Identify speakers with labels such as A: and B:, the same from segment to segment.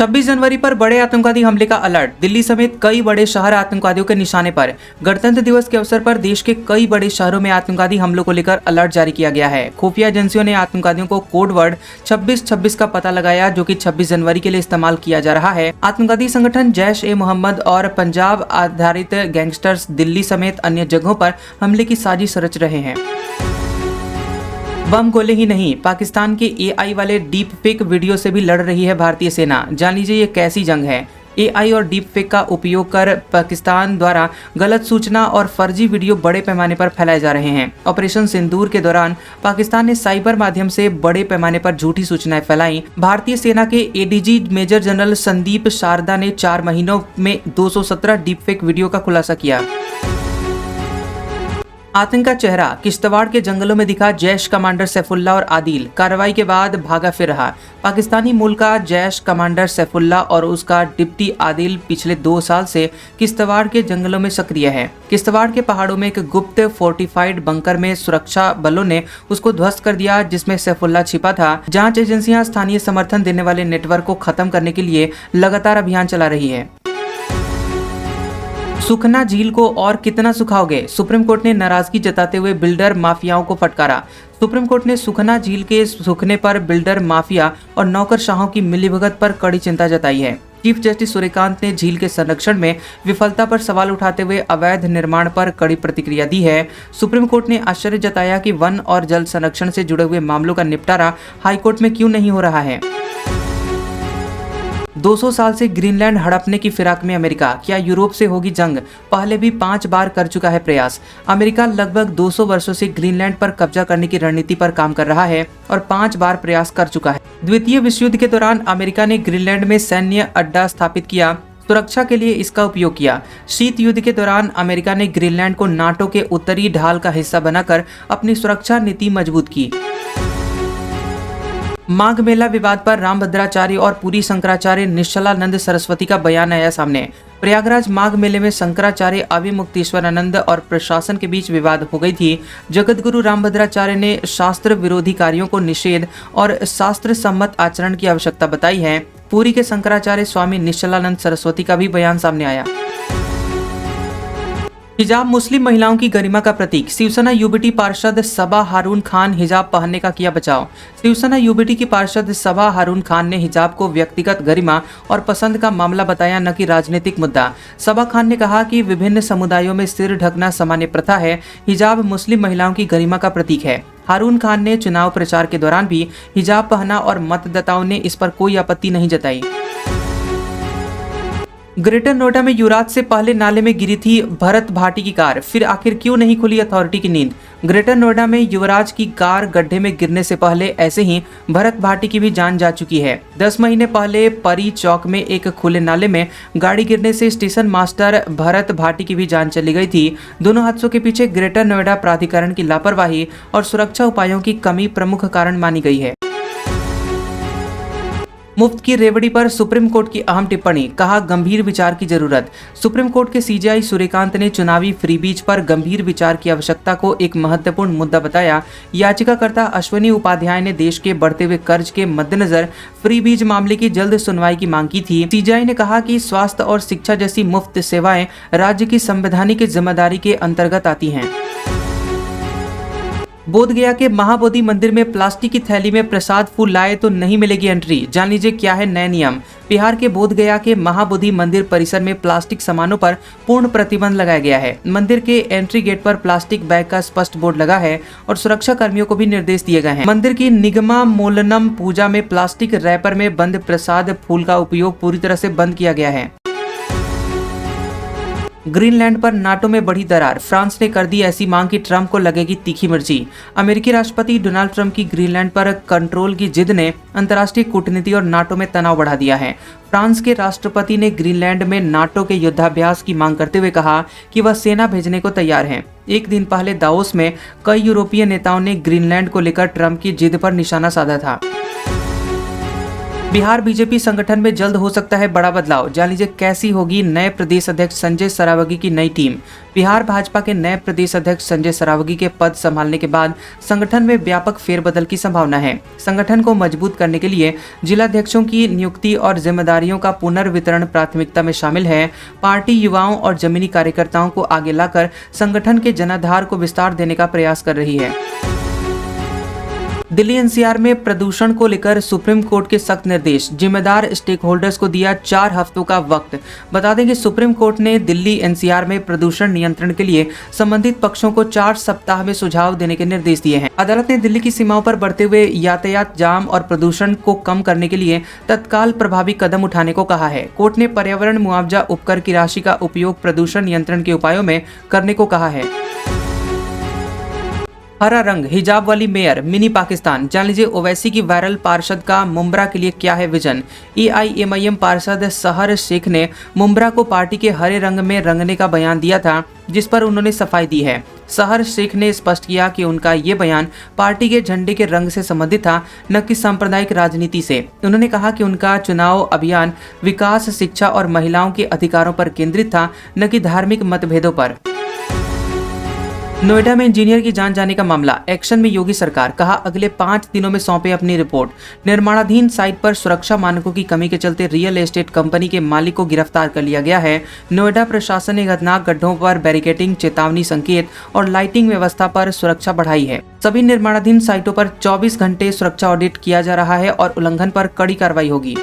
A: 26 जनवरी पर बड़े आतंकवादी हमले का अलर्ट। दिल्ली समेत कई बड़े शहर आतंकवादियों के निशाने पर। गणतंत्र दिवस के अवसर पर देश के कई बड़े शहरों में आतंकवादी हमलों को लेकर अलर्ट जारी किया गया है। खुफिया एजेंसियों ने आतंकवादियों को कोड वर्ड 2626 का पता लगाया, जो कि 26 जनवरी के लिए इस्तेमाल किया जा रहा है। आतंकवादी संगठन जैश-ए-मोहम्मद और पंजाब आधारित गैंगस्टर्स दिल्ली समेत अन्य जगहों पर हमले की साजिश रच रहे हैं। बम गोले ही नहीं, पाकिस्तान के एआई वाले डीप फेक वीडियो से भी लड़ रही है भारतीय सेना। जान लीजिए ये कैसी जंग है। एआई और डीप फेक का उपयोग कर पाकिस्तान द्वारा गलत सूचना और फर्जी वीडियो बड़े पैमाने पर फैलाए जा रहे हैं। ऑपरेशन सिंदूर के दौरान पाकिस्तान ने साइबर माध्यम से बड़े पैमाने पर झूठी सूचनाएं फैलाई। भारतीय सेना के ADG major general Sandeep Sharda ने 4 महीनों में 217 डीप फेक वीडियो का खुलासा किया। आतंक का चेहरा, किश्तवाड़ के जंगलों में दिखा जैश कमांडर सैफुल्लाह और आदिल। कार्रवाई के बाद भागा फिर रहा। पाकिस्तानी मूल का जैश कमांडर सैफुल्लाह और उसका डिप्टी आदिल पिछले 2 साल से किश्तवाड़ के जंगलों में सक्रिय है। किश्तवाड़ के पहाड़ों में एक गुप्त फोर्टिफाइड बंकर में सुरक्षा बलों ने उसको ध्वस्त कर दिया, जिसमें सैफुल्लाह छिपा था। जांच एजेंसियां स्थानीय समर्थन देने वाले नेटवर्क को खत्म करने के लिए लगातार अभियान चला रही है। सुखना झील को और कितना सुखाओगे? सुप्रीम कोर्ट ने नाराजगी जताते हुए बिल्डर माफियाओं को फटकारा। सुप्रीम कोर्ट ने सुखना झील के सूखने पर बिल्डर माफिया और नौकरशाहों की मिलीभगत पर कड़ी चिंता जताई है। चीफ जस्टिस सूर्यकांत ने झील के संरक्षण में विफलता पर सवाल उठाते हुए अवैध निर्माण पर कड़ी प्रतिक्रिया दी है। सुप्रीम कोर्ट ने आश्चर्य जताया कि वन और जल संरक्षण से जुड़े हुए मामलों का निपटारा हाईकोर्ट में क्यों नहीं हो रहा है। 200 साल से ग्रीनलैंड हड़पने की फिराक में अमेरिका। क्या यूरोप से होगी जंग? पहले भी 5 बार कर चुका है प्रयास। अमेरिका लगभग 200 वर्षों से ग्रीनलैंड पर कब्जा करने की रणनीति पर काम कर रहा है और 5 बार प्रयास कर चुका है। द्वितीय विश्व युद्ध के दौरान अमेरिका ने ग्रीनलैंड में सैन्य अड्डा स्थापित किया, सुरक्षा के लिए इसका उपयोग किया। शीत युद्ध के दौरान अमेरिका ने ग्रीनलैंड को नाटो के उत्तरी ढाल का हिस्सा बनाकर अपनी सुरक्षा नीति मजबूत की। माघ मेला विवाद पर रामभद्राचार्य और पुरी शंकराचार्य निश्चलानंद सरस्वती का बयान आया सामने। प्रयागराज माघ मेले में शंकराचार्य अविमुक्तेश्वरानंद और प्रशासन के बीच विवाद हो गई थी। जगतगुरु रामभद्राचार्य ने शास्त्र विरोधी कार्यों को निषेध और शास्त्र सम्मत आचरण की आवश्यकता बताई है। पुरी के शंकराचार्य स्वामी निश्चलानंद सरस्वती का भी बयान सामने आया। हिजाब मुस्लिम महिलाओं की गरिमा का प्रतीक। शिवसेना यूबीटी पार्षद सबा हारून खान हिजाब पहनने का किया बचाव। शिवसेना यूबीटी की पार्षद सबा हारून खान ने हिजाब को व्यक्तिगत गरिमा और पसंद का मामला बताया, न कि राजनीतिक मुद्दा। सबा खान ने कहा कि विभिन्न समुदायों में सिर ढकना सामान्य प्रथा है। हिजाब मुस्लिम महिलाओं की गरिमा का प्रतीक है। हारून खान ने चुनाव प्रचार के दौरान भी हिजाब पहना और मतदाताओं ने इस पर कोई आपत्ति नहीं जताई। ग्रेटर नोएडा में युवराज से पहले नाले में गिरी थी भरत भाटी की कार, फिर आखिर क्यों नहीं खुली अथॉरिटी की नींद? ग्रेटर नोएडा में युवराज की कार गड्ढे में गिरने से पहले ऐसे ही भरत भाटी की भी जान जा चुकी है। 10 महीने पहले परी चौक में एक खुले नाले में गाड़ी गिरने से स्टेशन मास्टर भरत भाटी की भी जान चली गई थी। दोनों हादसों के पीछे ग्रेटर नोएडा प्राधिकरण की लापरवाही और सुरक्षा उपायों की कमी प्रमुख कारण मानी गई है। मुफ्त की रेवड़ी पर सुप्रीम कोर्ट की अहम टिप्पणी, कहा गंभीर विचार की जरूरत। सुप्रीम कोर्ट के सीजेआई सूर्यकांत ने चुनावी फ्रीबीज पर गंभीर विचार की आवश्यकता को एक महत्वपूर्ण मुद्दा बताया। याचिकाकर्ता अश्विनी उपाध्याय ने देश के बढ़ते हुए कर्ज के मद्देनजर फ्रीबीज मामले की जल्द सुनवाई की मांग की थी। सीजेआई ने कहा कि स्वास्थ्य और शिक्षा जैसी मुफ्त सेवाएं राज्य की संवैधानिक जिम्मेदारी के अंतर्गत आती हैं। बोधगया के महाबोधि मंदिर में प्लास्टिक की थैली में प्रसाद फूल लाए तो नहीं मिलेगी एंट्री। जान लीजिए क्या है नए नियम। बिहार के बोधगया के महाबोधि मंदिर परिसर में प्लास्टिक सामानों पर पूर्ण प्रतिबंध लगाया गया है। मंदिर के एंट्री गेट पर प्लास्टिक बैग का स्पष्ट बोर्ड लगा है और सुरक्षा कर्मियों को भी निर्देश दिए गए हैं। मंदिर की निगमा मोलनम पूजा में प्लास्टिक रैपर में बंद प्रसाद फूल का उपयोग पूरी तरह से बंद किया गया है। ग्रीनलैंड पर नाटो में बढ़ी दरार, फ्रांस ने कर दी ऐसी मांग कि ट्रंप को लगेगी तीखी मिर्ची। अमेरिकी राष्ट्रपति डोनाल्ड ट्रंप की ग्रीनलैंड पर कंट्रोल की जिद ने अंतर्राष्ट्रीय कूटनीति और नाटो में तनाव बढ़ा दिया है। फ्रांस के राष्ट्रपति ने ग्रीनलैंड में नाटो के युद्धाभ्यास की मांग करते हुए कहा कि वह सेना भेजने को तैयार हैं। एक दिन पहले दावोस में कई यूरोपीय नेताओं ने ग्रीनलैंड को लेकर ट्रंप की जिद पर निशाना साधा था। बिहार बीजेपी संगठन में जल्द हो सकता है बड़ा बदलाव, जान लीजिए कैसी होगी नए प्रदेश अध्यक्ष संजय सरावगी की नई टीम। बिहार भाजपा के नए प्रदेश अध्यक्ष संजय सरावगी के पद संभालने के बाद संगठन में व्यापक फेरबदल की संभावना है। संगठन को मजबूत करने के लिए जिलाध्यक्षों की नियुक्ति और जिम्मेदारियों का पुनर्वितरण प्राथमिकता में शामिल है। पार्टी युवाओं और जमीनी कार्यकर्ताओं को आगे लाकर संगठन के जनाधार को विस्तार देने का प्रयास कर रही है। दिल्ली एनसीआर में प्रदूषण को लेकर सुप्रीम कोर्ट के सख्त निर्देश, जिम्मेदार स्टेक होल्डर्स को दिया 4 हफ्तों का वक्त। बता दें कि सुप्रीम कोर्ट ने दिल्ली एनसीआर में प्रदूषण नियंत्रण के लिए संबंधित पक्षों को 4 सप्ताह में सुझाव देने के निर्देश दिए हैं। अदालत ने दिल्ली की सीमाओं पर बढ़ते हुए यातायात जाम और प्रदूषण को कम करने के लिए तत्काल प्रभावी कदम उठाने को कहा है। कोर्ट ने पर्यावरण मुआवजा उपकर की राशि का उपयोग प्रदूषण नियंत्रण के उपायों में करने को कहा है। हरा रंग, हिजाब वाली मेयर, मिनी पाकिस्तान, जान लीजिए ओवैसी की वायरल पार्षद का मुंब्रा के लिए क्या है विजन। एआईएमआईएम पार्षद सहर शेख ने मुंब्रा को पार्टी के हरे रंग में रंगने का बयान दिया था, जिस पर उन्होंने सफाई दी है। सहर शेख ने स्पष्ट किया कि उनका ये बयान पार्टी के झंडे के रंग से संबंधित था, न कि सांप्रदायिक राजनीति से। उन्होंने कहा कि उनका चुनाव अभियान विकास, शिक्षा और महिलाओं के अधिकारों पर केंद्रित था, न कि धार्मिक मतभेदों पर। नोएडा में इंजीनियर की जान जाने का मामला, एक्शन में योगी सरकार, कहा अगले 5 दिनों में सौंपे अपनी रिपोर्ट। निर्माणाधीन साइट पर सुरक्षा मानकों की कमी के चलते रियल एस्टेट कंपनी के मालिक को गिरफ्तार कर लिया गया है। नोएडा प्रशासन ने खतरनाक गड्ढों पर बैरिकेडिंग, चेतावनी संकेत और लाइटिंग व्यवस्था पर सुरक्षा बढ़ाई है। सभी निर्माणाधीन साइटों पर 24 घंटे सुरक्षा ऑडिट किया जा रहा है और उल्लंघन पर कड़ी कार्रवाई होगी।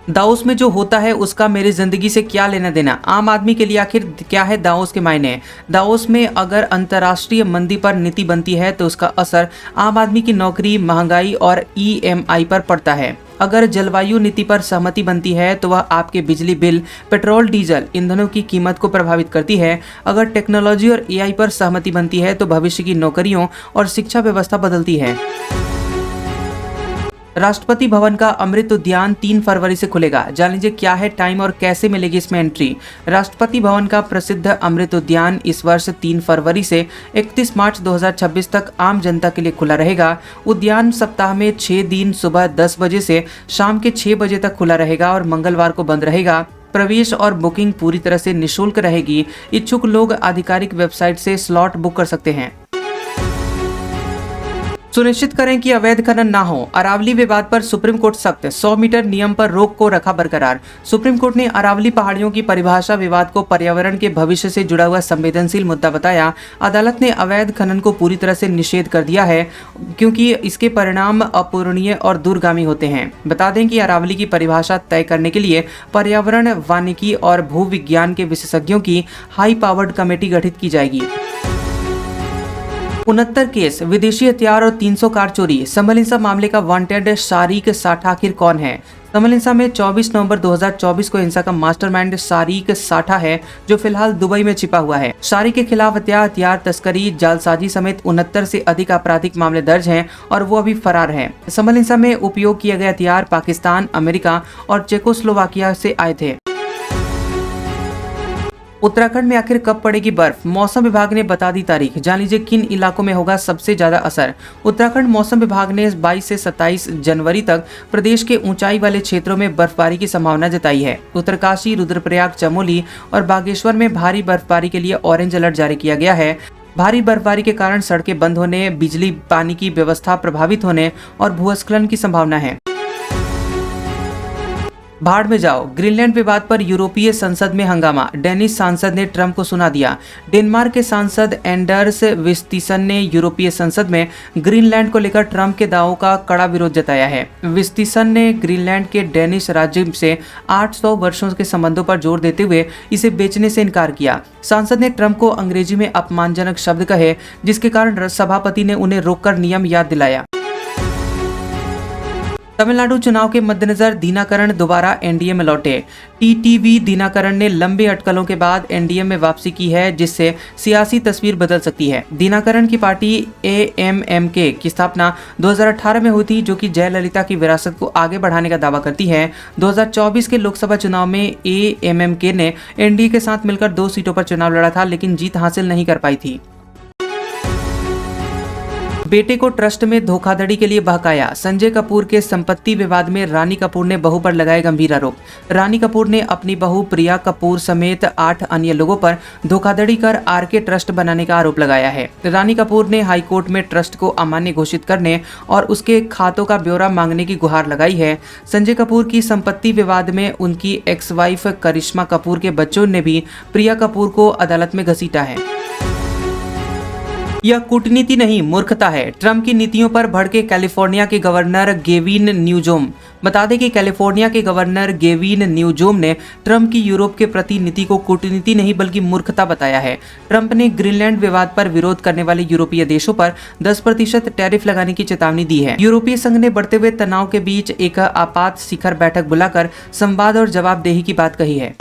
A: दाओस में जो होता है उसका मेरी जिंदगी से क्या लेना देना, आम आदमी के लिए आखिर क्या है दाओस के मायने। दाओस में अगर अंतर्राष्ट्रीय मंदी पर नीति बनती है तो उसका असर आम आदमी की नौकरी, महंगाई और ईएमआई पर पड़ता है। अगर जलवायु नीति पर सहमति बनती है तो वह आपके बिजली बिल, पेट्रोल डीजल, ईंधनों की कीमत को प्रभावित करती है। अगर टेक्नोलॉजी और एआई पर सहमति बनती है तो भविष्य की नौकरियों और शिक्षा व्यवस्था बदलती है। राष्ट्रपति भवन का अमृत उद्यान 3 फरवरी से खुलेगा, जान लीजिए क्या है टाइम और कैसे मिलेगी इसमें एंट्री। राष्ट्रपति भवन का प्रसिद्ध अमृत उद्यान इस वर्ष 3 फरवरी से 31 मार्च 2026 तक आम जनता के लिए खुला रहेगा। उद्यान सप्ताह में 6 दिन सुबह 10 बजे से शाम के 6 बजे तक खुला रहेगा और मंगलवार को बंद रहेगा। प्रवेश और बुकिंग पूरी तरह से निःशुल्क रहेगी। इच्छुक लोग आधिकारिक वेबसाइट से स्लॉट बुक कर सकते हैं। सुनिश्चित करें कि अवैध खनन ना हो, अरावली विवाद पर सुप्रीम कोर्ट सख्त, 100 मीटर नियम पर रोक को रखा बरकरार। सुप्रीम कोर्ट ने अरावली पहाड़ियों की परिभाषा विवाद को पर्यावरण के भविष्य से जुड़ा हुआ संवेदनशील मुद्दा बताया। अदालत ने अवैध खनन को पूरी तरह से निषेध कर दिया है क्योंकि इसके परिणाम अपूरणीय और दूरगामी होते हैं। बता दें कि अरावली की परिभाषा तय करने के लिए पर्यावरण, वानिकी और भूविज्ञान के विशेषज्ञों की हाई पावर्ड कमेटी गठित की जाएगी। 69 केस, विदेशी हथियार और 300 कार चोरी, समलिंसा मामले का वांटेड शारिक साठा आखिर कौन है। समलिंसा में 24 नवंबर 2024 को हिंसा का मास्टरमाइंड शारिक साठा है, जो फिलहाल दुबई में छिपा हुआ है। शारिक के खिलाफ हथियार तस्करी, जालसाजी समेत 69 से अधिक आपराधिक मामले दर्ज हैं और वो अभी फरार है। समलिंसा में उपयोग किए गए हथियार पाकिस्तान, अमेरिका और चेकोस्लोवाकिया से आए थे। उत्तराखंड में आखिर कब पड़ेगी बर्फ, मौसम विभाग ने बता दी तारीख, जान लीजिए किन इलाकों में होगा सबसे ज्यादा असर। उत्तराखंड मौसम विभाग ने 22 से 27 जनवरी तक प्रदेश के ऊंचाई वाले क्षेत्रों में बर्फबारी की संभावना जताई है। उत्तरकाशी, रुद्रप्रयाग, चमोली और बागेश्वर में भारी बर्फबारी के लिए ऑरेंज अलर्ट जारी किया गया है। भारी बर्फबारी के कारण सड़कें बंद होने, बिजली पानी की व्यवस्था प्रभावित होने और भूस्खलन की संभावना है। भाड़ में जाओ, ग्रीनलैंड विवाद पर यूरोपीय संसद में हंगामा, डेनिश सांसद ने ट्रंप को सुना दिया। डेनमार्क के सांसद एंडर्स विस्टीसन ने यूरोपीय संसद में ग्रीनलैंड को लेकर ट्रंप के दावों का कड़ा विरोध जताया है। विस्टीसन ने ग्रीनलैंड के डेनिश राज्य से 800 वर्षों के संबंधों पर जोर देते हुए इसे बेचने से इनकार किया। सांसद ने ट्रंप को अंग्रेजी में अपमानजनक शब्द कहे, जिसके कारण सभापति ने उन्हें रोककर नियम याद दिलाया। तमिलनाडु चुनाव के मद्देनजर दिनाकरण दोबारा एनडीए में लौटे। टीटीवी दिनाकरण ने लंबे अटकलों के बाद एनडीए में वापसी की है, जिससे सियासी तस्वीर बदल सकती है। दिनाकरण की पार्टी एएमएमके की स्थापना 2018 में हुई थी, जो कि जयललिता की विरासत को आगे बढ़ाने का दावा करती है। 2024 के लोकसभा चुनाव में एएमएमके ने एनडीए के साथ मिलकर 2 सीटों पर चुनाव लड़ा था, लेकिन जीत हासिल नहीं कर पाई थी। बेटे को ट्रस्ट में धोखाधड़ी के लिए बहकाया। संजय कपूर के संपत्ति विवाद में रानी कपूर ने बहू पर लगाए गंभीर आरोप। रानी कपूर ने अपनी बहू प्रिया कपूर समेत 8 अन्य लोगों पर धोखाधड़ी कर आरके ट्रस्ट बनाने का आरोप लगाया है। रानी कपूर ने हाईकोर्ट में ट्रस्ट को अमान्य घोषित करने और उसके खातों का ब्यौरा मांगने की गुहार लगाई है। संजय कपूर की संपत्ति विवाद में उनकी एक्स वाइफ करिश्मा कपूर के बच्चों ने भी प्रिया कपूर को अदालत में घसीटा है। यह कूटनीति नहीं, मूर्खता है। ट्रंप की नीतियों पर भड़के कैलिफोर्निया के गवर्नर गेविन न्यूजोम। बता दें कि कैलिफोर्निया के गवर्नर गेविन न्यूजोम ने ट्रंप की यूरोप के प्रति नीति को कूटनीति नहीं बल्कि मूर्खता बताया है। ट्रंप ने ग्रीनलैंड विवाद पर विरोध करने वाले यूरोपीय देशों पर 10% टैरिफ लगाने की चेतावनी दी है। यूरोपीय संघ ने बढ़ते हुए तनाव के बीच एक आपात शिखर बैठक बुलाकर संवाद और जवाबदेही की बात कही है।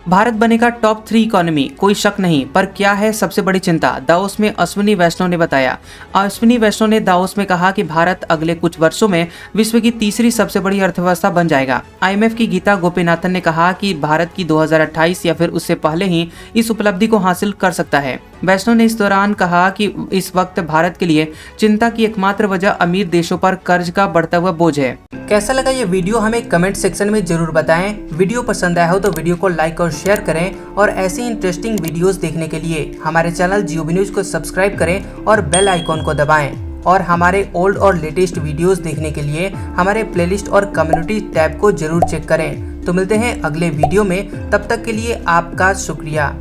A: भारत बनेगा टॉप 3 इकोनॉमी, कोई शक नहीं, पर क्या है सबसे बड़ी चिंता? दावोस में अश्विनी वैष्णव ने बताया। अश्विनी वैष्णव ने दावोस में कहा कि भारत अगले कुछ वर्षों में विश्व की तीसरी सबसे बड़ी अर्थव्यवस्था बन जाएगा। IMF की गीता गोपीनाथन ने कहा कि भारत की 2028 या फिर उससे पहले ही इस उपलब्धि को हासिल कर सकता है। वैष्णव ने इस दौरान कहा कि इस वक्त भारत के लिए चिंता की एकमात्र वजह अमीर देशों पर कर्ज का बढ़ता हुआ बोझ है। कैसा लगा ये वीडियो हमें कमेंट सेक्शन में जरूर बताएं। वीडियो पसंद आया हो तो वीडियो को लाइक और शेयर करें और ऐसी इंटरेस्टिंग वीडियोस देखने के लिए हमारे चैनल जियोबी न्यूज को सब्सक्राइब करें और बेल आइकॉन को दबाएं। और हमारे ओल्ड और लेटेस्ट वीडियोस देखने के लिए हमारे प्लेलिस्ट और कम्युनिटी टैब को जरूर चेक करें। तो मिलते हैं अगले वीडियो में, तब तक के लिए आपका शुक्रिया।